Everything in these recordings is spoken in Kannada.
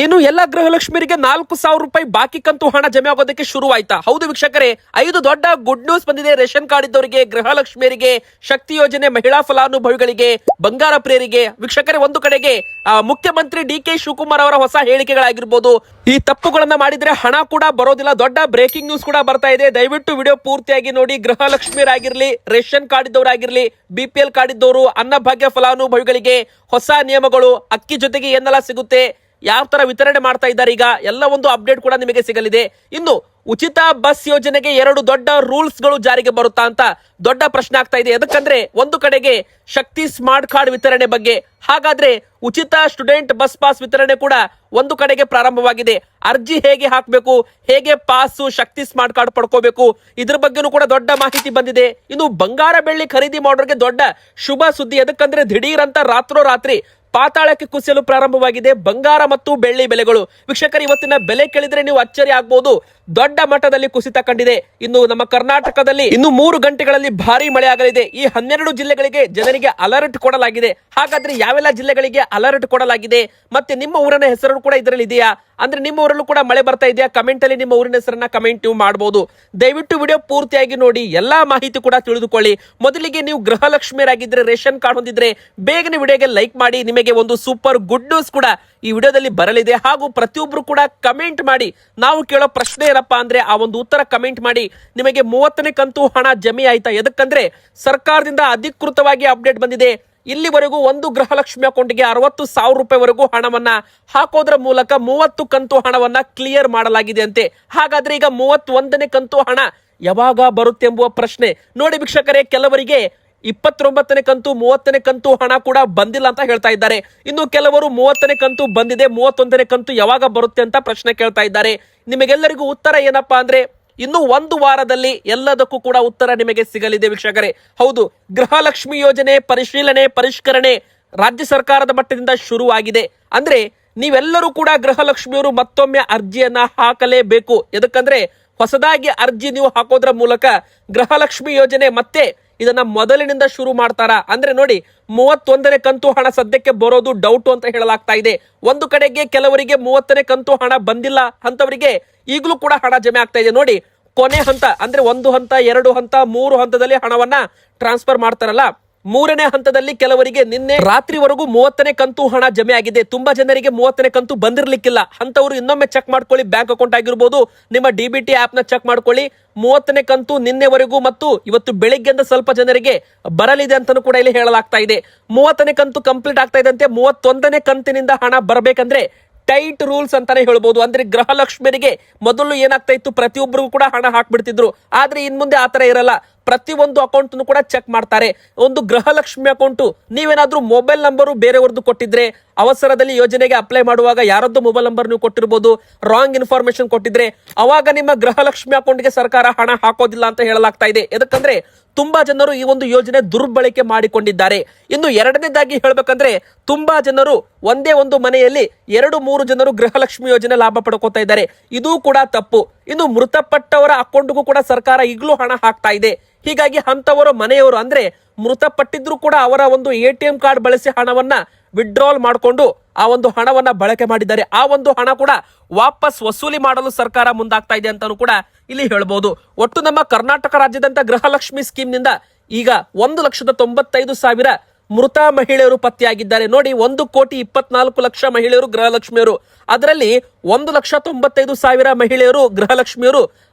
ಏನು ಎಲ್ಲ ಗೃಹಲಕ್ಷ್ಮಿಯರಿಗೆ 4,000 ರೂಪಾಯಿ ಬಾಕಿ ಕಂತು ಹಣ ಜಮೆ ಆಗೋದಕ್ಕೆ ಶುರುವಾಯ್ತಾ? ಹೌದು ವೀಕ್ಷಕರೇ, 5 ದೊಡ್ಡ ಗುಡ್ ನ್ಯೂಸ್ ಬಂದಿದೆ. ರೇಷನ್ ಕಾರ್ಡ್ ಇದ್ದವರಿಗೆ, ಗೃಹಲಕ್ಷ್ಮಿಯರಿಗೆ, ಶಕ್ತಿ ಯೋಜನೆ ಮಹಿಳಾ ಫಲಾನುಭವಿಗಳಿಗೆ, ಬಂಗಾರ ಪ್ರಿಯರಿಗೆ. ವೀಕ್ಷಕರೇ, ಒಂದು ಕಡೆಗೆ ಮುಖ್ಯಮಂತ್ರಿ ಡಿ.ಕೆ. ಶಿವಕುಮಾರ್ ಅವರ ಹೊಸ ಹೇಳಿಕೆಗಳಾಗಿರ್ಬೋದು, ಈ ತಪ್ಪುಗಳನ್ನ ಮಾಡಿದ್ರೆ ಹಣ ಕೂಡ ಬರೋದಿಲ್ಲ. ದೊಡ್ಡ ಬ್ರೇಕಿಂಗ್ ನ್ಯೂಸ್ ಕೂಡ ಬರ್ತಾ ಇದೆ. ದಯವಿಟ್ಟು ವಿಡಿಯೋ ಪೂರ್ತಿಯಾಗಿ ನೋಡಿ. ಗೃಹಲಕ್ಷ್ಮಿಯರಾಗಿರ್ಲಿ, ರೇಷನ್ ಕಾರ್ಡ್ ಇದ್ದವರಾಗಿರ್ಲಿ, BPL ಕಾರ್ಡ್ ಇದ್ದವರು, ಅನ್ನಭಾಗ್ಯ ಫಲಾನುಭವಿಗಳಿಗೆ ಹೊಸ ನಿಯಮಗಳು, ಅಕ್ಕಿ ಜೊತೆಗೆ ಏನೆಲ್ಲ ಸಿಗುತ್ತೆ, ಯಾವ ತರ ವಿತರಣೆ ಮಾಡ್ತಾ ಇದ್ದಾರೆ, ಈಗ ಎಲ್ಲ ಒಂದು ಅಪ್ಡೇಟ್ ಕೂಡ ನಿಮಗೆ ಸಿಗಲಿದೆ. ಇನ್ನು ಉಚಿತ ಬಸ್ ಯೋಜನೆಗೆ 2 ದೊಡ್ಡ ರೂಲ್ಸ್ ಗಳು ಜಾರಿಗೆ ಬರುತ್ತಾ ಅಂತ ದೊಡ್ಡ ಪ್ರಶ್ನೆ ಆಗ್ತಾ ಇದೆ. ಯಾಕಂದ್ರೆ ಒಂದು ಕಡೆಗೆ ಶಕ್ತಿ ಸ್ಮಾರ್ಟ್ ಕಾರ್ಡ್ ವಿತರಣೆ ಬಗ್ಗೆ, ಹಾಗಾದ್ರೆ ಉಚಿತ ಸ್ಟೂಡೆಂಟ್ ಬಸ್ ಪಾಸ್ ವಿತರಣೆ ಕೂಡ ಒಂದು ಕಡೆಗೆ ಪ್ರಾರಂಭವಾಗಿದೆ. ಅರ್ಜಿ ಹೇಗೆ ಹಾಕಬೇಕು, ಹೇಗೆ ಪಾಸ್ ಶಕ್ತಿ ಸ್ಮಾರ್ಟ್ ಕಾರ್ಡ್ ಪಡ್ಕೋಬೇಕು, ಇದ್ರ ಬಗ್ಗೆನೂ ಕೂಡ ದೊಡ್ಡ ಮಾಹಿತಿ ಬಂದಿದೆ. ಇನ್ನು ಬಂಗಾರ ಬೆಳ್ಳಿ ಖರೀದಿ ಮಾಡೋರಿಗೆ ದೊಡ್ಡ ಶುಭ ಸುದ್ದಿ. ಎದಕ್ಕಂದ್ರೆ ದಿಢೀರ್ ಅಂತ ರಾತ್ರೋರಾತ್ರಿ ಪಾತಾಳಕ್ಕೆ ಕುಸಿಯಲು ಪ್ರಾರಂಭವಾಗಿದೆ ಬಂಗಾರ ಮತ್ತು ಬೆಳ್ಳಿ ಬೆಲೆಗಳು. ವೀಕ್ಷಕರು, ಇವತ್ತಿನ ಬೆಲೆ ಕೇಳಿದ್ರೆ ನೀವು ಅಚ್ಚರಿ ಆಗ್ಬಹುದು. ದೊಡ್ಡ ಮಟ್ಟದಲ್ಲಿ ಕುಸಿತ ಕಂಡಿದೆ. ಇನ್ನು ನಮ್ಮ ಕರ್ನಾಟಕದಲ್ಲಿ ಇನ್ನು 3 ಗಂಟೆಗಳಲ್ಲಿ ಭಾರಿ ಮಳೆ ಆಗಲಿದೆ. ಈ 12 ಜಿಲ್ಲೆಗಳಿಗೆ ಜನರಿಗೆ ಅಲರ್ಟ್ ಕೊಡಲಾಗಿದೆ. ಹಾಗಾದ್ರೆ ಯಾವೆಲ್ಲ ಜಿಲ್ಲೆಗಳಿಗೆ ಅಲರ್ಟ್ ಕೊಡಲಾಗಿದೆ, ಮತ್ತೆ ನಿಮ್ಮ ಊರಿನ ಹೆಸರು ಕೂಡ ಇದರಲ್ಲಿ ಇದೆಯಾ? ಅಂದ್ರೆ ನಿಮ್ಮ ಊರಲ್ಲೂ ಕೂಡ ಮಳೆ ಬರ್ತಾ ಇದೆಯಾ? ಕಮೆಂಟ್ ಅಲ್ಲಿ ನಿಮ್ಮ ಊರಿನ ಹೆಸರನ್ನ ಕಮೆಂಟ್ ನೀವು ಮಾಡಬಹುದು. ದಯವಿಟ್ಟು ವಿಡಿಯೋ ಪೂರ್ತಿಯಾಗಿ ನೋಡಿ, ಎಲ್ಲಾ ಮಾಹಿತಿ ಕೂಡ ತಿಳಿದುಕೊಳ್ಳಿ. ಮೊದಲಿಗೆ ನೀವು ಗೃಹಲಕ್ಷ್ಮಿಯರಾಗಿದ್ರೆ, ರೇಷನ್ ಕಾರ್ಡ್ ಹೊಂದಿದ್ರೆ ಬೇಗನೆ ವಿಡಿಯೋಗೆ ಲೈಕ್ ಮಾಡಿ. ನಿಮಗೆ ಒಂದು ಸೂಪರ್ ಗುಡ್ ನ್ಯೂಸ್ ಕೂಡ ಈ ವಿಡಿಯೋದಲ್ಲಿ ಬರಲಿದೆ. ಹಾಗೂ ಪ್ರತಿಯೊಬ್ರು ಕೂಡ ಕಮೆಂಟ್ ಮಾಡಿ. ನಾವು ಕೇಳೋ ಪ್ರಶ್ನೆ ಏನಪ್ಪಾ ಅಂದ್ರೆ, ಆ ಒಂದು ಉತ್ತರ ಕಮೆಂಟ್ ಮಾಡಿ. ನಿಮಗೆ 30ನೇ ಕಂತು ಹಣ ಜಮೆ ಆಯ್ತಾ? ಎದಕ್ಕಂದ್ರೆ ಸರ್ಕಾರದಿಂದ ಅಧಿಕೃತವಾಗಿ ಅಪ್ಡೇಟ್ ಬಂದಿದೆ. ಇಲ್ಲಿವರೆಗೂ ಒಂದು ಗೃಹಲಕ್ಷ್ಮಿ ಅಕೌಂಟ್ಗೆ 60,000 ರೂಪಾಯಿವರೆಗೂ ಹಣವನ್ನ ಹಾಕೋದ್ರ ಮೂಲಕ 30 ಕಂತು ಹಣವನ್ನ ಕ್ಲಿಯರ್ ಮಾಡಲಾಗಿದೆ ಅಂತೆ. ಹಾಗಾದ್ರೆ ಈಗ 31ನೇ ಕಂತು ಹಣ ಯಾವಾಗ ಬರುತ್ತೆ ಎಂಬುವ ಪ್ರಶ್ನೆ ನೋಡಿ ವೀಕ್ಷಕರೇ. ಕೆಲವರಿಗೆ 29ನೇ ಕಂತು, 30ನೇ ಕಂತು ಹಣ ಕೂಡ ಬಂದಿಲ್ಲ ಅಂತ ಹೇಳ್ತಾ ಇದ್ದಾರೆ. ಇನ್ನು ಕೆಲವರು 30ನೇ ಕಂತು ಬಂದಿದೆ, 31ನೇ ಕಂತು ಯಾವಾಗ ಬರುತ್ತೆ ಅಂತ ಪ್ರಶ್ನೆ ಕೇಳ್ತಾ ಇದ್ದಾರೆ. ನಿಮಗೆಲ್ಲರಿಗೂ ಉತ್ತರ ಏನಪ್ಪಾ ಅಂದ್ರೆ, ಇನ್ನು 1 ವಾರದಲ್ಲಿ ಎಲ್ಲದಕ್ಕೂ ಕೂಡ ಉತ್ತರ ನಿಮಗೆ ಸಿಗಲಿದೆ ವೀಕ್ಷಕರೇ. ಹೌದು, ಗೃಹಲಕ್ಷ್ಮಿ ಯೋಜನೆ ಪರಿಶೀಲನೆ ಪರಿಷ್ಕರಣೆ ರಾಜ್ಯ ಸರ್ಕಾರದ ಮಟ್ಟದಿಂದ ಶುರುವಾಗಿದೆ. ಅಂದ್ರೆ ನೀವೆಲ್ಲರೂ ಕೂಡ ಗೃಹಲಕ್ಷ್ಮಿಯವರು ಮತ್ತೊಮ್ಮೆ ಅರ್ಜಿಯನ್ನ ಹಾಕಲೇಬೇಕು. ಎದಕ್ಕಂದ್ರೆ ಹೊಸದಾಗಿ ಅರ್ಜಿ ನೀವು ಹಾಕೋದ್ರ ಮೂಲಕ ಗೃಹಲಕ್ಷ್ಮಿ ಯೋಜನೆ ಮತ್ತೆ ಇದನ್ನ ಮೊದಲಿನಿಂದ ಶುರು ಮಾಡ್ತಾರಾ? ಅಂದ್ರೆ ನೋಡಿ, 31ನೇ ಕಂತು ಹಣ ಸದ್ಯಕ್ಕೆ ಬರೋದು ಡೌಟ್ ಅಂತ ಹೇಳಲಾಗ್ತಾ ಇದೆ. ಒಂದು ಕಡೆಗೆ ಕೆಲವರಿಗೆ 30ನೇ ಕಂತು ಹಣ ಬಂದಿಲ್ಲ ಅಂತವರಿಗೆ ಈಗಲೂ ಕೂಡ ಹಣ ಜಮೆ ಆಗ್ತಾ ಇದೆ. ನೋಡಿ, ಕೊನೆ ಹಂತ ಅಂದ್ರೆ 1 ಹಂತ, 2 ಹಂತ, 3 ಹಂತದಲ್ಲಿ ಹಣವನ್ನ ಟ್ರಾನ್ಸ್ಫರ್ ಮಾಡ್ತಾರಲ್ಲ, 3ನೇ ಹಂತದಲ್ಲಿ ಕೆಲವರಿಗೆ ನಿನ್ನೆ ರಾತ್ರಿವರೆಗೂ 30ನೇ ಕಂತು ಹಣ ಜಮೆ ಆಗಿದೆ. ತುಂಬಾ ಜನರಿಗೆ 30ನೇ ಕಂತು ಬಂದಿರ್ಲಿಕ್ಕಿಲ್ಲ. ಅಂತವರು ಇನ್ನೊಮ್ಮೆ ಚೆಕ್ ಮಾಡ್ಕೊಳ್ಳಿ. ಬ್ಯಾಂಕ್ ಅಕೌಂಟ್ ಆಗಿರ್ಬೋದು, ನಿಮ್ಮ DBT ಆಪ್ ನ ಚೆಕ್ ಮಾಡ್ಕೊಳ್ಳಿ. 30ನೇ ಕಂತು ನಿನ್ನೆವರೆಗೂ ಮತ್ತು ಇವತ್ತು ಬೆಳಿಗ್ಗೆಯಿಂದ ಸ್ವಲ್ಪ ಜನರಿಗೆ ಬರಲಿದೆ ಅಂತಾನೂ ಕೂಡ ಇಲ್ಲಿ ಹೇಳಲಾಗ್ತಾ ಇದೆ. 30ನೇ ಕಂತು ಕಂಪ್ಲೀಟ್ ಆಗ್ತಾ ಇದ್ದಂತೆ 31ನೇ ಕಂತಿನಿಂದ ಹಣ ಬರಬೇಕಂದ್ರೆ ಟೈಟ್ ರೂಲ್ಸ್ ಅಂತಾನೆ ಹೇಳ್ಬೋದು. ಅಂದ್ರೆ ಗೃಹಲಕ್ಷ್ಮಿಯರಿಗೆ ಮೊದಲು ಏನಾಗ್ತಾ ಇತ್ತು, ಪ್ರತಿಯೊಬ್ಬರಿಗೂ ಕೂಡ ಹಣ ಹಾಕ್ಬಿಡ್ತಿದ್ರು. ಆದ್ರೆ ಇನ್ ಮುಂದೆ ಆತರ ಇರಲ್ಲ. ಪ್ರತಿಯೊಂದು ಅಕೌಂಟ್ ಕೂಡ ಚೆಕ್ ಮಾಡ್ತಾರೆ. ಒಂದು ಗೃಹಲಕ್ಷ್ಮಿ ಅಕೌಂಟ್ ನೀವೇನಾದ್ರೂ ಮೊಬೈಲ್ ನಂಬರ್ ಬೇರೆಯವ್ರದ್ದು ಕೊಟ್ಟಿದ್ರೆ, ಅವಸರದಲ್ಲಿ ಯೋಜನೆಗೆ ಅಪ್ಲೈ ಮಾಡುವಾಗ ಯಾರದ್ದು ಮೊಬೈಲ್ ನಂಬರ್ ನೀವು ಕೊಟ್ಟಿರ್ಬೋದು, ರಾಂಗ್ ಇನ್ಫಾರ್ಮೇಶನ್ ಕೊಟ್ಟಿದ್ರೆ, ಅವಾಗ ನಿಮ್ಮ ಗೃಹಲಕ್ಷ್ಮಿ ಅಕೌಂಟ್ಗೆ ಸರ್ಕಾರ ಹಣ ಹಾಕೋದಿಲ್ಲ ಅಂತ ಹೇಳಲಾಗ್ತಾ ಇದೆ. ಯಾಕಂದ್ರೆ ತುಂಬಾ ಜನರು ಈ ಒಂದು ಯೋಜನೆ ದುರ್ಬಳಕೆ ಮಾಡಿಕೊಂಡಿದ್ದಾರೆ. ಇನ್ನು ಎರಡನೇದಾಗಿ ಹೇಳ್ಬೇಕಂದ್ರೆ, ತುಂಬಾ ಜನರು ಒಂದೇ ಒಂದು ಮನೆಯಲ್ಲಿ 2-3 ಜನರು ಗೃಹಲಕ್ಷ್ಮಿ ಯೋಜನೆ ಲಾಭ ಪಡ್ಕೋತಾ ಇದ್ದಾರೆ. ಇದು ಕೂಡ ತಪ್ಪು. ಇನ್ನು ಮೃತಪಟ್ಟವರ ಅಕೌಂಟ್ಗೂ ಕೂಡ ಸರ್ಕಾರ ಈಗಲೂ ಹಣ ಹಾಕ್ತಾ ಇದೆ. ಹೀಗಾಗಿ ಅಂತವರ ಮನೆಯವರು ಅಂದ್ರೆ ಮೃತಪಟ್ಟಿದ್ರು ಕೂಡ ಅವರ ಒಂದು ATM ಕಾರ್ಡ್ ಬಳಸಿ ಹಣವನ್ನ ವಿಡ್ರಾಲ್ ಮಾಡಿಕೊಂಡು ಆ ಒಂದು ಹಣವನ್ನ ಬಳಕೆ ಮಾಡಿದ್ದಾರೆ. ಆ ಒಂದು ಹಣ ಕೂಡ ವಾಪಸ್ ವಸೂಲಿ ಮಾಡಲು ಸರ್ಕಾರ ಮುಂದಾಗ್ತಾ ಇದೆ ಅಂತಾನು ಕೂಡ ಇಲ್ಲಿ ಹೇಳ್ಬೋದು. ಒಟ್ಟು ನಮ್ಮ ಕರ್ನಾಟಕ ರಾಜ್ಯದಂತ ಗೃಹಲಕ್ಷ್ಮಿ ಸ್ಕೀಮ್ ನಿಂದ ಈಗ 1,95,000 ಮೃತ ಮಹಿಳೆಯರು ಪತ್ತೆಯಾಗಿದ್ದಾರೆ. ನೋಡಿ, 1,24,00,000 ಮಹಿಳೆಯರು ಗೃಹಲಕ್ಷ್ಮಿಯರು. ಅದರಲ್ಲಿ 1,95,000 ಮಹಿಳೆಯರು ಗೃಹಲಕ್ಷ್ಮಿಯರು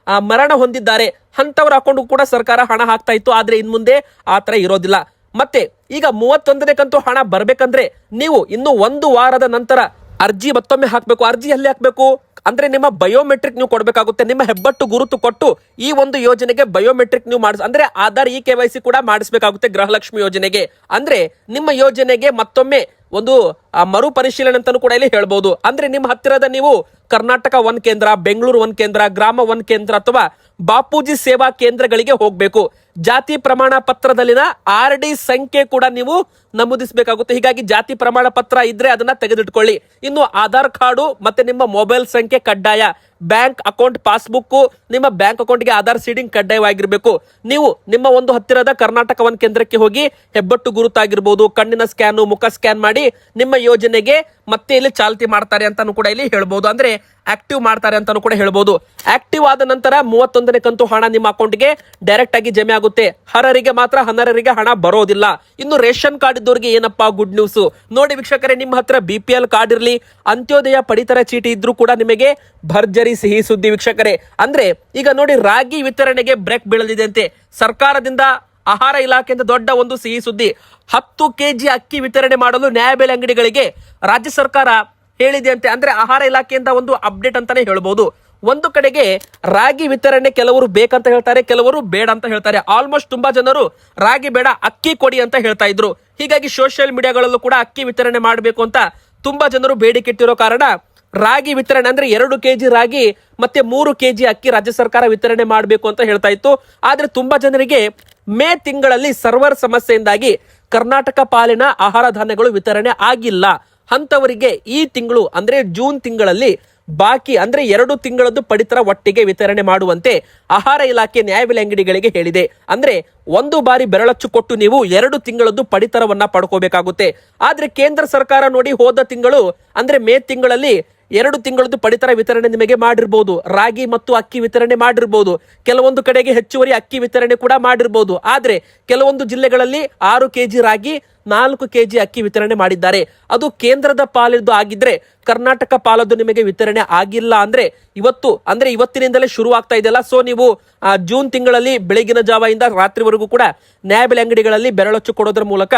ಮರಣ ಹೊಂದಿದ್ದಾರೆ. ಅಂತವರ ಅಕೌಂಟ್ ಕೂಡ ಸರ್ಕಾರ ಹಣ ಹಾಕ್ತಾ ಇತ್ತು. ಆದ್ರೆ ಇನ್ ಮುಂದೆ ಆತರ ಇರೋದಿಲ್ಲ. ಮತ್ತೆ ಈಗ 31ನೇ ಕಂತು ಹಣ ಬರ್ಬೇಕಂದ್ರೆ ನೀವು ಇನ್ನು 1 ವಾರದ ನಂತರ ಅರ್ಜಿ ಮತ್ತೊಮ್ಮೆ ಹಾಕ್ಬೇಕು. ಅರ್ಜಿ ಎಲ್ಲಿ ಹಾಕ್ಬೇಕು ಅಂದ್ರೆ, ನಿಮ್ಮ ಬಯೋಮೆಟ್ರಿಕ್ ನೀವು ಕೊಡಬೇಕಾಗುತ್ತೆ. ನಿಮ್ಮ ಹೆಬ್ಬಟ್ಟು ಗುರುತು ಕೊಟ್ಟು ಈ ಒಂದು ಯೋಜನೆಗೆ ಬಯೋಮೆಟ್ರಿಕ್ ನೀವು ಅಂದ್ರೆ ಆಧಾರ್ KYC ಕೂಡ ಮಾಡಿಸಬೇಕಾಗುತ್ತೆ ಗೃಹಲಕ್ಷ್ಮಿ ಯೋಜನೆಗೆ. ಅಂದ್ರೆ ನಿಮ್ಮ ಯೋಜನೆಗೆ ಮತ್ತೊಮ್ಮೆ ಒಂದು ಮರು ಪರಿಶೀಲನೆ ಅಂತಾನು ಕೂಡ ಇಲ್ಲಿ ಹೇಳ್ಬಹುದು. ಅಂದ್ರೆ ನಿಮ್ಮ ಹತ್ತಿರದ ನೀವು ಕರ್ನಾಟಕ 1 ಕೇಂದ್ರ, ಬೆಂಗಳೂರು 1 ಕೇಂದ್ರ, ಗ್ರಾಮ 1 ಕೇಂದ್ರ ಅಥವಾ ಬಾಪೂಜಿ ಸೇವಾ ಕೇಂದ್ರಗಳಿಗೆ ಹೋಗಬೇಕು. ಜಾತಿ ಪ್ರಮಾಣ ಪತ್ರದಲ್ಲಿನ RD ಸಂಖ್ಯೆ ಕೂಡ ನೀವು ನಮೂದಿಸಬೇಕಾಗುತ್ತೆ. ಹೀಗಾಗಿ ಜಾತಿ ಪ್ರಮಾಣ ಪತ್ರ ಇದ್ರೆ ಅದನ್ನ ತೆಗೆದಿಟ್ಕೊಳ್ಳಿ. ಇನ್ನು ಆಧಾರ್ ಕಾರ್ಡು ಮತ್ತೆ ನಿಮ್ಮ ಮೊಬೈಲ್ ಸಂಖ್ಯೆ ಕಡ್ಡಾಯ. ಬ್ಯಾಂಕ್ ಅಕೌಂಟ್ ಪಾಸ್ಬುಕ್, ನಿಮ್ಮ ಬ್ಯಾಂಕ್ ಅಕೌಂಟ್ಗೆ ಆಧಾರ್ ಸೀಡಿಂಗ್ ಕಡ್ಡಾಯವಾಗಿರಬೇಕು. ನೀವು ನಿಮ್ಮ ಒಂದು ಹತ್ತಿರದ ಕರ್ನಾಟಕ 1 ಕೇಂದ್ರಕ್ಕೆ ಹೋಗಿ ಹೆಬ್ಬಟ್ಟು ಗುರುತಾಗಿರ್ಬೋದು, ಕಣ್ಣಿನ ಸ್ಕ್ಯಾನ್, ಮುಖ ಸ್ಕ್ಯಾನ್ ಮಾಡಿ ನಿಮ್ಮ ಯೋಜನೆಗೆ ಮತ್ತೆ ಇಲ್ಲಿ ಚಾಲ್ತಿ ಮಾಡ್ತಾರೆ ಅಂತಾನು ಕೂಡ ಇಲ್ಲಿ ಹೇಳ್ಬೋದು. ಅಂದ್ರೆ ಆಕ್ಟಿವ್ ಮಾಡ್ತಾರೆ ಅಂತಾನು ಕೂಡ ಹೇಳ್ಬೋದು. ಆಕ್ಟಿವ್ ಆದ ನಂತರ 31ನೇ ಕಂತು ಹಣ ನಿಮ್ಮ ಅಕೌಂಟ್ಗೆ ಡೈರೆಕ್ಟ್ ಆಗಿ ಜಮೆ ಆಗುತ್ತೆ. ಅರ್ಹರಿಗೆ ಮಾತ್ರ, ಅನರ್ಹರಿಗೆ ಹಣ ಬರೋದಿಲ್ಲ. ಇನ್ನು ರೇಷನ್ ಕಾರ್ಡ್ ಇದ್ದವರಿಗೆ ಏನಪ್ಪಾ ಗುಡ್ ನ್ಯೂಸ್ ನೋಡಿ ವೀಕ್ಷಕರೇ, ನಿಮ್ಮ ಹತ್ರ BPL ಕಾರ್ಡ್ ಇರ್ಲಿ, ಅಂತ್ಯೋದಯ ಪಡಿತರ ಚೀಟಿ ಇದ್ರೂ ಕೂಡ ನಿಮಗೆ ಭರ್ಜರಿ ಸಿಹಿ ಸುದ್ದಿ ವೀಕ್ಷಕರೇ. ಅಂದ್ರೆ ಈಗ ನೋಡಿ, ರಾಗಿ ವಿತರಣೆಗೆ ಬ್ರೇಕ್ ಬೀಳಲಿದೆ ಅಂತೆ. ಸರ್ಕಾರದಿಂದ ಆಹಾರ ಇಲಾಖೆಯಿಂದ ದೊಡ್ಡ ಒಂದು ಸಿಹಿ ಸುದ್ದಿ. 10 ಕೆಜಿ ಅಕ್ಕಿ ವಿತರಣೆ ಮಾಡಲು ನ್ಯಾಯಬೆಲೆ ಅಂಗಡಿಗಳಿಗೆ ರಾಜ್ಯ ಸರ್ಕಾರ ಹೇಳಿದೆ ಅಂತೆ. ಅಂದ್ರೆ ಆಹಾರ ಇಲಾಖೆಯಿಂದ ಒಂದು ಅಪ್ಡೇಟ್ ಅಂತಾನೆ ಹೇಳ್ಬೋದು. ಒಂದು ಕಡೆಗೆ ರಾಗಿ ವಿತರಣೆ ಕೆಲವರು ಬೇಕಂತ ಹೇಳ್ತಾರೆ, ಕೆಲವರು ಬೇಡ ಅಂತ ಹೇಳ್ತಾರೆ. ಆಲ್ಮೋಸ್ಟ್ ತುಂಬಾ ಜನರು ರಾಗಿ ಬೇಡ, ಅಕ್ಕಿ ಕೊಡಿ ಅಂತ ಹೇಳ್ತಾ ಇದ್ರು. ಹೀಗಾಗಿ ಸೋಷಿಯಲ್ ಮೀಡಿಯಾಗಳಲ್ಲೂ ಕೂಡ ಅಕ್ಕಿ ವಿತರಣೆ ಮಾಡಬೇಕು ಅಂತ ತುಂಬಾ ಜನರು ಬೇಡಿಕೆ ಇಟ್ಟಿರೋ ಕಾರಣ ರಾಗಿ ವಿತರಣೆ ಅಂದ್ರೆ 2 ಕೆಜಿ ರಾಗಿ ಮತ್ತೆ 3 ಕೆಜಿ ಅಕ್ಕಿ ರಾಜ್ಯ ಸರ್ಕಾರ ವಿತರಣೆ ಮಾಡಬೇಕು ಅಂತ ಹೇಳ್ತಾ ಇತ್ತು. ಆದ್ರೆ ತುಂಬಾ ಜನರಿಗೆ ಮೇ ತಿಂಗಳಲ್ಲಿ ಸರ್ವರ್ ಸಮಸ್ಯೆಯಿಂದಾಗಿ ಕರ್ನಾಟಕ ಪಾಲಿನ ಆಹಾರ ಧಾನ್ಯಗಳು ವಿತರಣೆ ಆಗಿಲ್ಲ. ಅಂತವರಿಗೆ ಈ ತಿಂಗಳು ಅಂದ್ರೆ ಜೂನ್ ತಿಂಗಳಲ್ಲಿ ಬಾಕಿ ಅಂದ್ರೆ 2 ತಿಂಗಳದ್ದು ಪಡಿತರ ಒಟ್ಟಿಗೆ ವಿತರಣೆ ಮಾಡುವಂತೆ ಆಹಾರ ಇಲಾಖೆ ನ್ಯಾಯಬೆಲೆ ಅಂಗಡಿಗಳಿಗೆ ಹೇಳಿದೆ. ಅಂದ್ರೆ ಒಂದು ಬಾರಿ ಬೆರಳಚ್ಚು ಕೊಟ್ಟು ನೀವು 2 ತಿಂಗಳದ್ದು ಪಡಿತರವನ್ನ ಪಡ್ಕೋಬೇಕಾಗುತ್ತೆ. ಆದ್ರೆ ಕೇಂದ್ರ ಸರ್ಕಾರ ನೋಡಿ, ಹೋದ ತಿಂಗಳು ಅಂದ್ರೆ ಮೇ ತಿಂಗಳಲ್ಲಿ 2 ತಿಂಗಳದ್ದು ಪಡಿತರ ವಿತರಣೆ ನಿಮಗೆ ಮಾಡಿರ್ಬೋದು. ರಾಗಿ ಮತ್ತು ಅಕ್ಕಿ ವಿತರಣೆ ಮಾಡಿರ್ಬೋದು. ಕೆಲವೊಂದು ಕಡೆಗೆ ಹೆಚ್ಚುವರಿ ಅಕ್ಕಿ ವಿತರಣೆ ಕೂಡ ಮಾಡಿರ್ಬೋದು. ಆದ್ರೆ ಕೆಲವೊಂದು ಜಿಲ್ಲೆಗಳಲ್ಲಿ 6 ಕೆಜಿ ರಾಗಿ, 4 ಕೆಜಿ ಅಕ್ಕಿ ವಿತರಣೆ ಮಾಡಿದ್ದಾರೆ. ಅದು ಕೇಂದ್ರದ ಪಾಲಿದ್ದು ಆಗಿದ್ರೆ, ಕರ್ನಾಟಕ ಪಾಲದ್ದು ನಿಮಗೆ ವಿತರಣೆ ಆಗಿಲ್ಲ ಅಂದ್ರೆ ಇವತ್ತಿನಿಂದಲೇ ಶುರು ಆಗ್ತಾ ಇದೆಯಲ್ಲ. ಸೊ ನೀವು ಜೂನ್ ತಿಂಗಳಲ್ಲಿ ಬೆಳಗಿನ ಜಾವದಿಂದ ರಾತ್ರಿವರೆಗೂ ಕೂಡ ನ್ಯಾಯಬೆಲೆ ಅಂಗಡಿಗಳಲ್ಲಿ ಬೆರಳಚ್ಚು ಕೊಡೋದ್ರ ಮೂಲಕ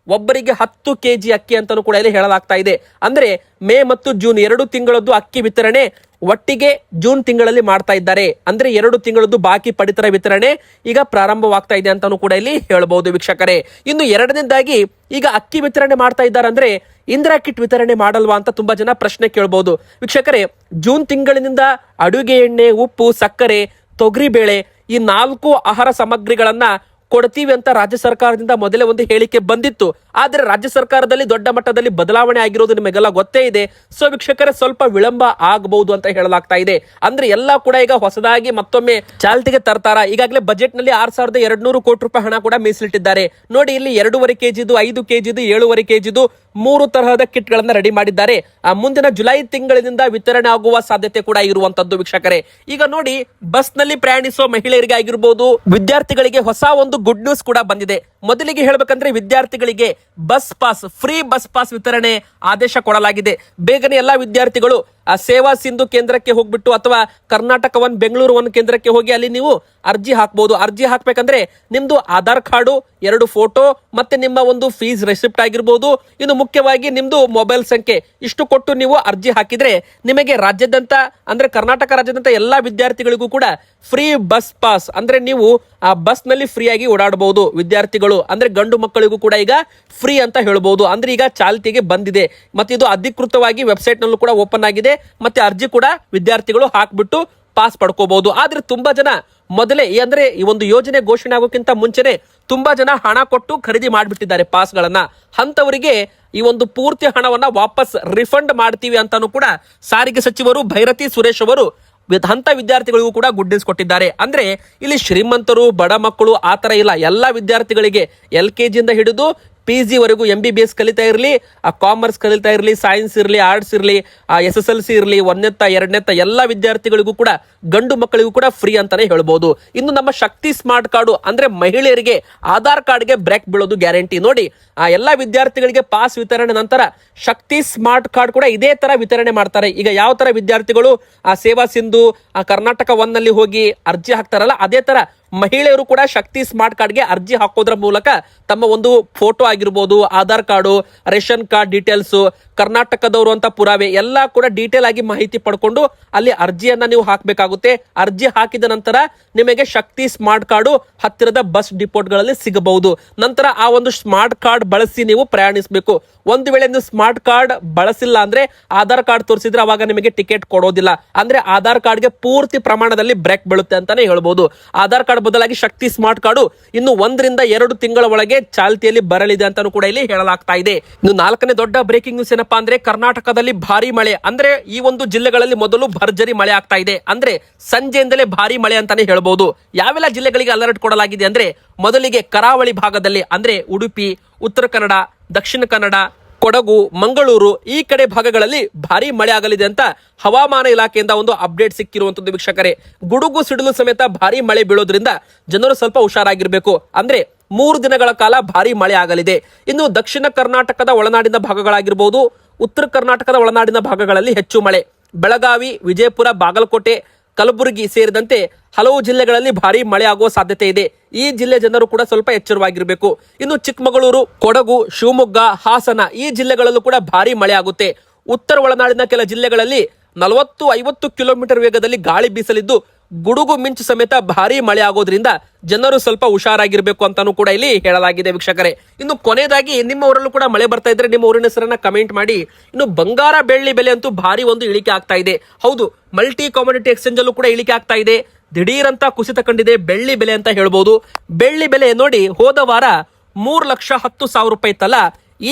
ಒಬ್ಬರಿಗೆ 10 ಕೆಜಿ ಅಕ್ಕಿ ಅಂತಾನೂ ಕೂಡ ಇಲ್ಲಿ ಹೇಳಲಾಗ್ತಾ ಇದೆ. ಅಂದ್ರೆ ಮೇ ಮತ್ತು ಜೂನ್ 2 ತಿಂಗಳದ್ದು ಅಕ್ಕಿ ವಿತರಣೆ ಒಟ್ಟಿಗೆ ಜೂನ್ ತಿಂಗಳಲ್ಲಿ ಮಾಡ್ತಾ ಇದ್ದಾರೆ. ಅಂದ್ರೆ 2 ತಿಂಗಳದ್ದು ಬಾಕಿ ಪಡಿತರ ವಿತರಣೆ ಈಗ ಪ್ರಾರಂಭವಾಗ್ತಾ ಇದೆ ಅಂತಾನೂ ಕೂಡ ಇಲ್ಲಿ ಹೇಳಬಹುದು ವೀಕ್ಷಕರೇ. ಇನ್ನು ಎರಡನೇದಾಗಿ, ಈಗ ಅಕ್ಕಿ ವಿತರಣೆ ಮಾಡ್ತಾ ಇದ್ದಾರೆ ಅಂದ್ರೆ ಇಂದಿರಾ ಕಿಟ್ ವಿತರಣೆ ಮಾಡಲ್ವಾ ಅಂತ ತುಂಬಾ ಜನ ಪ್ರಶ್ನೆ ಕೇಳಬಹುದು ವೀಕ್ಷಕರೇ. ಜೂನ್ ತಿಂಗಳಿನಿಂದ ಅಡುಗೆ ಎಣ್ಣೆ, ಉಪ್ಪು, ಸಕ್ಕರೆ, ತೊಗರಿಬೇಳೆ ಈ 4 ಆಹಾರ ಸಾಮಗ್ರಿಗಳನ್ನ ಕೊಡ್ತೀವಿ ಅಂತ ರಾಜ್ಯ ಸರ್ಕಾರದಿಂದ ಮೊದಲೇ ಒಂದು ಹೇಳಿಕೆ ಬಂದಿತ್ತು. ಆದ್ರೆ ರಾಜ್ಯ ಸರ್ಕಾರದಲ್ಲಿ ದೊಡ್ಡ ಮಟ್ಟದಲ್ಲಿ ಬದಲಾವಣೆ ಆಗಿರೋದು ನಿಮಗೆಲ್ಲ ಗೊತ್ತೇ ಇದೆ. ಸೊ ವೀಕ್ಷಕರೇ, ಸ್ವಲ್ಪ ವಿಳಂಬ ಆಗಬಹುದು ಅಂತ ಹೇಳಲಾಗ್ತಾ ಇದೆ. ಅಂದ್ರೆ ಎಲ್ಲಾ ಕೂಡ ಈಗ ಹೊಸದಾಗಿ ಮತ್ತೊಮ್ಮೆ ಚಾಲ್ತಿಗೆ ತರ್ತಾರ. ಈಗಾಗಲೇ ಬಜೆಟ್ ನಲ್ಲಿ 6200 ಕೋಟಿ ರೂಪಾಯಿ ಹಣ ಕೂಡ ಮೀಸಲಿಟ್ಟಿದ್ದಾರೆ. ನೋಡಿ, ಇಲ್ಲಿ 2.5 ಕೆಜಿದು, 5 ಕೆಜಿದು, 7.5 ಕೆಜಿದು 3 ತರಹದ ಕಿಟ್ ಗಳನ್ನ ರೆಡಿ ಮಾಡಿದ್ದಾರೆ. ಮುಂದಿನ ಜುಲೈ ತಿಂಗಳಿನಿಂದ ವಿತರಣೆ ಆಗುವ ಸಾಧ್ಯತೆ ಕೂಡ ಇರುವಂತದ್ದು ವೀಕ್ಷಕರೇ. ಈಗ ನೋಡಿ, ಬಸ್ ನಲ್ಲಿ ಪ್ರಯಾಣಿಸುವ ಮಹಿಳೆಯರಿಗೆ ಆಗಿರ್ಬೋದು, ವಿದ್ಯಾರ್ಥಿಗಳಿಗೆ ಹೊಸ ಒಂದು ಗುಡ್ ನ್ಯೂಸ್ ಕೂಡ ಬಂದಿದೆ. ಮೊದಲಿಗೆ ಹೇಳ್ಬೇಕಂದ್ರೆ ವಿದ್ಯಾರ್ಥಿಗಳಿಗೆ bus pass, free bus pass ವಿತರಣೆ ಆದೇಶ ಕೊಡಲಾಗಿದೆ. ಬೇಗನೆ ಎಲ್ಲಾ ವಿದ್ಯಾರ್ಥಿಗಳು ಸೇವಾ ಸಿಂಧು ಕೇಂದ್ರಕ್ಕೆ ಹೋಗ್ಬಿಟ್ಟು ಅಥವಾ ಕರ್ನಾಟಕ 1 ಬೆಂಗಳೂರು 1 ಕೇಂದ್ರಕ್ಕೆ ಹೋಗಿ ಅಲ್ಲಿ ನೀವು ಅರ್ಜಿ ಹಾಕಬಹುದು. ಅರ್ಜಿ ಹಾಕ್ಬೇಕಂದ್ರೆ ನಿಮ್ದು ಆಧಾರ್ ಕಾರ್ಡು, 2 ಫೋಟೋ ಮತ್ತೆ ನಿಮ್ಮ ಒಂದು ಫೀಸ್ ರೆಸಿಪ್ಟ್ ಆಗಿರ್ಬೋದು, ಇನ್ನು ಮುಖ್ಯವಾಗಿ ನಿಮ್ದು ಮೊಬೈಲ್ ಸಂಖ್ಯೆ, ಇಷ್ಟು ಕೊಟ್ಟು ನೀವು ಅರ್ಜಿ ಹಾಕಿದ್ರೆ ನಿಮಗೆ ರಾಜ್ಯದಂತ ಅಂದ್ರೆ ಕರ್ನಾಟಕ ರಾಜ್ಯದಂತ ಎಲ್ಲಾ ವಿದ್ಯಾರ್ಥಿಗಳಿಗೂ ಕೂಡ ಫ್ರೀ ಬಸ್ ಪಾಸ್, ಅಂದ್ರೆ ನೀವು ಆ ಬಸ್ ನಲ್ಲಿ ಫ್ರೀ ಆಗಿ ಓಡಾಡಬಹುದು. ವಿದ್ಯಾರ್ಥಿಗಳು ಅಂದ್ರೆ ಗಂಡು ಮಕ್ಕಳಿಗೂ ಕೂಡ ಈಗ ಫ್ರೀ ಅಂತ ಹೇಳ್ಬಹುದು. ಅಂದ್ರೆ ಈಗ ಚಾಲ್ತಿಗೆ ಬಂದಿದೆ. ಮತ್ತೆ ಇದು ಅಧಿಕೃತವಾಗಿ ವೆಬ್ಸೈಟ್ ನಲ್ಲೂ ಕೂಡ ಓಪನ್ ಆಗಿದೆ. ಮತ್ತೆ ಅರ್ಜಿ ಕೂಡ ವಿದ್ಯಾರ್ಥಿಗಳು ಹಾಕ್ಬಿಟ್ಟು ಪಾಸ್ ಪಡ್ಕೋಬಹುದು. ಆದ್ರೆ ತುಂಬಾ ಜನ ಮೊದಲೇ ಅಂದ್ರೆ ಈ ಒಂದು ಯೋಜನೆ ಘೋಷಣೆ ಆಗೋಕ್ಕಿಂತ ಮುಂಚೆನೆ ತುಂಬಾ ಜನ ಹಣ ಕೊಟ್ಟು ಖರೀದಿ ಮಾಡಿಬಿಟ್ಟಿದ್ದಾರೆ ಪಾಸ್ ಗಳನ್ನ. ಅಂತವರಿಗೆ ಈ ಒಂದು ಪೂರ್ತಿ ಹಣವನ್ನ ವಾಪಸ್ ರಿಫಂಡ್ ಮಾಡ್ತೀವಿ ಅಂತಾನು ಕೂಡ ಸಾರಿಗೆ ಸಚಿವರು ಭೈರತಿ ಸುರೇಶ್ ಅವರು ಅಂತ ವಿದ್ಯಾರ್ಥಿಗಳಿಗೂ ಕೂಡ ಗುಡ್ ನ್ಯೂಸ್ ಕೊಟ್ಟಿದ್ದಾರೆ. ಅಂದ್ರೆ ಇಲ್ಲಿ ಶ್ರೀಮಂತರು, ಬಡ ಮಕ್ಕಳು ಆತರ ಇಲ್ಲ. ಎಲ್ಲಾ ವಿದ್ಯಾರ್ಥಿಗಳಿಗೆ LKG ಇಂದ ಹಿಡಿದು PG ವರೆಗೂ MBBS ಕಲಿತಾ ಇರಲಿ, ಕಾಮರ್ಸ್ ಕಲಿತಾ ಇರಲಿ, ಸೈನ್ಸ್ ಇರಲಿ, ಆರ್ಟ್ಸ್ ಇರಲಿ, SSLC ಇರಲಿ, 1ನೇತ್ತ 2ನೇತ್ತ ಎಲ್ಲಾ ವಿದ್ಯಾರ್ಥಿಗಳಿಗೂ ಕೂಡ, ಗಂಡು ಮಕ್ಕಳಿಗೂ ಕೂಡ ಫ್ರೀ ಅಂತಾನೆ ಹೇಳ್ಬೋದು. ಇನ್ನು ನಮ್ಮ ಶಕ್ತಿ ಸ್ಮಾರ್ಟ್ ಕಾರ್ಡು ಅಂದ್ರೆ ಮಹಿಳೆಯರಿಗೆ ಆಧಾರ್ ಕಾರ್ಡ್ಗೆ ಬ್ರೇಕ್ ಬೀಳೋದು ಗ್ಯಾರಂಟಿ. ನೋಡಿ, ಎಲ್ಲಾ ವಿದ್ಯಾರ್ಥಿಗಳಿಗೆ ಪಾಸ್ ವಿತರಣೆ ನಂತರ ಶಕ್ತಿ ಸ್ಮಾರ್ಟ್ ಕಾರ್ಡ್ ಕೂಡ ಇದೇ ತರ ವಿತರಣೆ ಮಾಡ್ತಾರೆ. ಈಗ ಯಾವ ತರ ವಿದ್ಯಾರ್ಥಿಗಳು ಸೇವಾ ಸಿಂಧು ಕರ್ನಾಟಕ 1 ನಲ್ಲಿ ಹೋಗಿ ಅರ್ಜಿ ಹಾಕ್ತಾರಲ್ಲ, ಅದೇ ತರ ಮಹಿಳೆಯರು ಕೂಡ ಶಕ್ತಿ ಸ್ಮಾರ್ಟ್ ಕಾರ್ಡ್ಗೆ ಅರ್ಜಿ ಹಾಕೋದ್ರ ಮೂಲಕ ತಮ್ಮ ಒಂದು ಫೋಟೋ ಆಗಿರ್ಬೋದು, Aadhaar card, ration card details, ಕರ್ನಾಟಕದವರು ಅಂತ ಪುರಾವೆ ಎಲ್ಲ ಕೂಡ ಡೀಟೇಲ್ ಆಗಿ ಮಾಹಿತಿ ಪಡ್ಕೊಂಡು ಅಲ್ಲಿ ಅರ್ಜಿಯನ್ನ ನೀವು ಹಾಕಬೇಕಾಗುತ್ತೆ. ಅರ್ಜಿ ಹಾಕಿದ ನಂತರ ನಿಮಗೆ ಶಕ್ತಿ ಸ್ಮಾರ್ಟ್ ಕಾರ್ಡು ಹತ್ತಿರದ ಬಸ್ ಡಿಪೋಟ್ಗಳಲ್ಲಿ ಸಿಗಬಹುದು. ನಂತರ ಆ ಒಂದು ಸ್ಮಾರ್ಟ್ ಕಾರ್ಡ್ ಬಳಸಿ ನೀವು ಪ್ರಯಾಣಿಸಬೇಕು. ಒಂದು ವೇಳೆ ನೀವು ಸ್ಮಾರ್ಟ್ ಕಾರ್ಡ್ ಬಳಸಿಲ್ಲ ಅಂದ್ರೆ ಆಧಾರ್ ಕಾರ್ಡ್ ತೋರಿಸಿದ್ರೆ ಅವಾಗ ನಿಮಗೆ ಟಿಕೆಟ್ ಕೊಡೋದಿಲ್ಲ. ಅಂದ್ರೆ ಆಧಾರ್ ಕಾರ್ಡ್ಗೆ ಪೂರ್ತಿ ಪ್ರಮಾಣದಲ್ಲಿ ಬ್ರೇಕ್ ಬೀಳುತ್ತೆ ಅಂತಾನೆ ಹೇಳ್ಬೋದು. ಆಧಾರ್ ಕಾರ್ಡ್ ಬದಲಾಗಿ ಶಕ್ತಿ ಸ್ಮಾರ್ಟ್ ಕಾರ್ಡು ಇನ್ನು 1 ರಿಂದ 2 ತಿಂಗಳ ಒಳಗೆ ಚಾಲ್ತಿಯಲ್ಲಿ ಬರಲಿದೆ ಅಂತಾನು ಕೂಡ ಇಲ್ಲಿ ಹೇಳಲಾಗ್ತಾ ಇದೆ. ಇನ್ನು 4ನೇ ದೊಡ್ಡ ಬ್ರೇಕಿಂಗ್ ನ್ಯೂಸ್ ಏನಪ್ಪಾ ಅಂದ್ರೆ ಕರ್ನಾಟಕದಲ್ಲಿ ಭಾರಿ ಮಳೆ. ಅಂದ್ರೆ ಈ ಒಂದು ಜಿಲ್ಲೆಗಳಲ್ಲಿ ಮೊದಲು ಭರ್ಜರಿ ಮಳೆ ಆಗ್ತಾ ಇದೆ. ಅಂದ್ರೆ ಸಂಜೆಯಿಂದಲೇ ಭಾರಿ ಮಳೆ ಅಂತಾನೆ ಹೇಳ್ಬಹುದು. ಯಾವೆಲ್ಲ ಜಿಲ್ಲೆಗಳಿಗೆ ಅಲರ್ಟ್ ಕೊಡಲಾಗಿದೆ ಅಂದ್ರೆ ಮೊದಲಿಗೆ ಕರಾವಳಿ ಭಾಗದಲ್ಲಿ ಅಂದ್ರೆ ಉಡುಪಿ, ಉತ್ತರ ಕನ್ನಡ, ದಕ್ಷಿಣ ಕನ್ನಡ, ಕೊಡಗು, ಮಂಗಳೂರು ಈ ಕಡೆ ಭಾಗಗಳಲ್ಲಿ ಭಾರಿ ಮಳೆ ಆಗಲಿದೆ ಅಂತ ಹವಾಮಾನ ಇಲಾಖೆಯಿಂದ ಒಂದು ಅಪ್ಡೇಟ್ ಸಿಕ್ಕಿರುವಂತದ್ದು ವೀಕ್ಷಕರೇ. ಗುಡುಗು ಸಿಡಿಲು ಸಮೇತ ಭಾರಿ ಮಳೆ ಬೀಳೋದ್ರಿಂದ ಜನರು ಸ್ವಲ್ಪ ಹುಷಾರಾಗಿರ್ಬೇಕು. ಅಂದ್ರೆ 3 ದಿನಗಳ ಕಾಲ ಭಾರಿ ಮಳೆ ಆಗಲಿದೆ. ಇನ್ನು ದಕ್ಷಿಣ ಕರ್ನಾಟಕದ ಒಳನಾಡಿನ ಭಾಗಗಳಾಗಿರ್ಬೋದು, ಉತ್ತರ ಕರ್ನಾಟಕದ ಒಳನಾಡಿನ ಭಾಗಗಳಲ್ಲಿ ಹೆಚ್ಚು ಮಳೆ. ಬೆಳಗಾವಿ, ವಿಜಯಪುರ, ಬಾಗಲಕೋಟೆ, ಕಲಬುರಗಿ ಸೇರಿದಂತೆ ಹಲವು ಜಿಲ್ಲೆಗಳಲ್ಲಿ ಭಾರಿ ಮಳೆ ಆಗುವ ಸಾಧ್ಯತೆ ಇದೆ. ಈ ಜಿಲ್ಲೆ ಜನರು ಕೂಡ ಸ್ವಲ್ಪ ಎಚ್ಚರವಾಗಿರಬೇಕು. ಇನ್ನು ಚಿಕ್ಕಮಗಳೂರು, ಕೊಡಗು, ಶಿವಮೊಗ್ಗ, ಹಾಸನ ಈ ಜಿಲ್ಲೆಗಳಲ್ಲೂ ಕೂಡ ಭಾರಿ ಮಳೆ ಆಗುತ್ತೆ. ಉತ್ತರ ಒಳನಾಡಿನ ಕೆಲ ಜಿಲ್ಲೆಗಳಲ್ಲಿ 40-50 ಕಿಲೋಮೀಟರ್ ವೇಗದಲ್ಲಿ ಗಾಳಿ ಬೀಸಲಿದ್ದು ಗುಡುಗು ಮಿಂಚು ಸಮೇತ ಭಾರಿ ಮಳೆ ಆಗೋದ್ರಿಂದ ಜನರು ಸ್ವಲ್ಪ ಹುಷಾರಾಗಿರ್ಬೇಕು ಅಂತಾನೂ ಕೂಡ ಇಲ್ಲಿ ಹೇಳಲಾಗಿದೆ ವೀಕ್ಷಕರೇ. ಇನ್ನು ಕೊನೆಯದಾಗಿ ನಿಮ್ಮ ಊರಲ್ಲೂ ಕೂಡ ಮಳೆ ಬರ್ತಾ ಇದ್ರೆ ನಿಮ್ಮ ಊರಿನ ಹೆಸರನ್ನ ಕಮೆಂಟ್ ಮಾಡಿ. ಇನ್ನು ಬಂಗಾರ ಬೆಳ್ಳಿ ಬೆಲೆ ಅಂತೂ ಭಾರಿ ಒಂದು ಇಳಿಕೆ ಆಗ್ತಾ ಇದೆ. ಹೌದು, ಮಲ್ಟಿ ಕಾಮೋಡಿಟಿ ಎಕ್ಸ್ಚೇಂಜ್ ಅಲ್ಲೂ ಕೂಡ ಇಳಿಕೆ ಆಗ್ತಾ ಇದೆ. ದಿಢೀರಂತ ಕುಸಿತ ಕಂಡಿದೆ ಬೆಳ್ಳಿ ಬೆಲೆ ಅಂತ ಹೇಳ್ಬೋದು. ಬೆಳ್ಳಿ ಬೆಲೆ ನೋಡಿ ಹೋದ ವಾರ 3,10,000 ರೂಪಾಯಿ ಇತ್ತಲ್ಲ,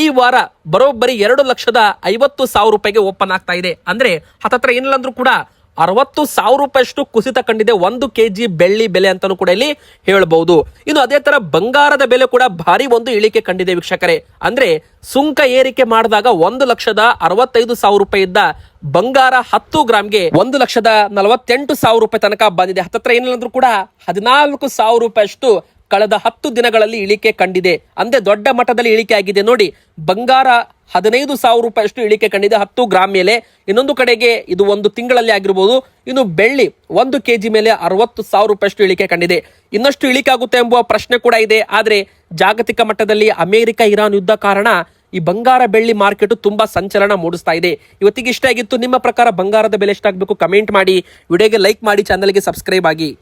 ಈ ವಾರ ಬರೋಬ್ಬರಿ 2,50,000 ರೂಪಾಯಿಗೆ ಓಪನ್ ಆಗ್ತಾ ಇದೆ. ಅಂದ್ರೆ ಹತ್ತತ್ರ ಏನಿಲ್ಲ ಅಂದ್ರೂ ಕೂಡ 60,000 ರೂಪಾಯಿಷ್ಟು ಕುಸಿತ ಕಂಡಿದೆ 1 kg ಬೆಳ್ಳಿ ಬೆಲೆ ಅಂತಾನೂ ಕೂಡ ಇಲ್ಲಿ ಹೇಳ್ಬಹುದು. ಇನ್ನು ಅದೇ ತರ ಬಂಗಾರದ ಬೆಲೆ ಕೂಡ ಭಾರಿ ಒಂದು ಇಳಿಕೆ ಕಂಡಿದೆ ವೀಕ್ಷಕರೇ. ಅಂದ್ರೆ ಸುಂಕ ಏರಿಕೆ ಮಾಡಿದಾಗ 1,65,000 ರೂಪಾಯಿ ಇದ್ದ ಬಂಗಾರ 10 ಗ್ರಾಮ್ಗೆ 1,48,000 ರೂಪಾಯಿ ತನಕ ಬಂದಿದೆ. ಹತ್ತತ್ರ ಏನಿಲ್ಲ ಅಂದ್ರೂ ಕೂಡ 14,000 ರೂಪಾಯಿಷ್ಟು ಕಳೆದ 10 ದಿನಗಳಲ್ಲಿ ಇಳಿಕೆ ಕಂಡಿದೆ. ಅಂದ್ರೆ ದೊಡ್ಡ ಮಟ್ಟದಲ್ಲಿ ಇಳಿಕೆ ಆಗಿದೆ ನೋಡಿ. ಬಂಗಾರ 15,000 ರೂಪಾಯಿಷ್ಟು ಇಳಿಕೆ ಕಂಡಿದೆ 10 ಗ್ರಾಮ್ ಮೇಲೆ. ಇನ್ನೊಂದು ಕಡೆಗೆ ಇದು ಒಂದು ತಿಂಗಳಲ್ಲಿ ಆಗಿರಬಹುದು. ಇನ್ನು ಬೆಳ್ಳಿ 1 kg ಮೇಲೆ 60,000 ರೂಪಾಯಿಷ್ಟು ಇಳಿಕೆ ಕಂಡಿದೆ. ಇನ್ನಷ್ಟು ಇಳಿಕೆ ಆಗುತ್ತೆ ಎಂಬುವ ಪ್ರಶ್ನೆ ಕೂಡ ಇದೆ. ಆದ್ರೆ ಜಾಗತಿಕ ಮಟ್ಟದಲ್ಲಿ ಅಮೆರಿಕ ಇರಾನ್ ಯುದ್ಧ ಕಾರಣ ಈ ಬಂಗಾರ ಬೆಳ್ಳಿ ಮಾರ್ಕೆಟ್ ತುಂಬಾ ಸಂಚಲನ ಮೂಡಿಸ್ತಾ ಇದೆ. ಇವತ್ತಿಗೆ ಇಷ್ಟ ಆಗಿತ್ತು. ನಿಮ್ಮ ಪ್ರಕಾರ ಬಂಗಾರದ ಬೆಲೆ ಎಷ್ಟಾಗಬೇಕು ಕಮೆಂಟ್ ಮಾಡಿ, ವಿಡಿಯೋಗೆ ಲೈಕ್ ಮಾಡಿ, ಚಾನಲ್ಗೆ ಸಬ್ಸ್ಕ್ರೈಬ್ ಆಗಿ.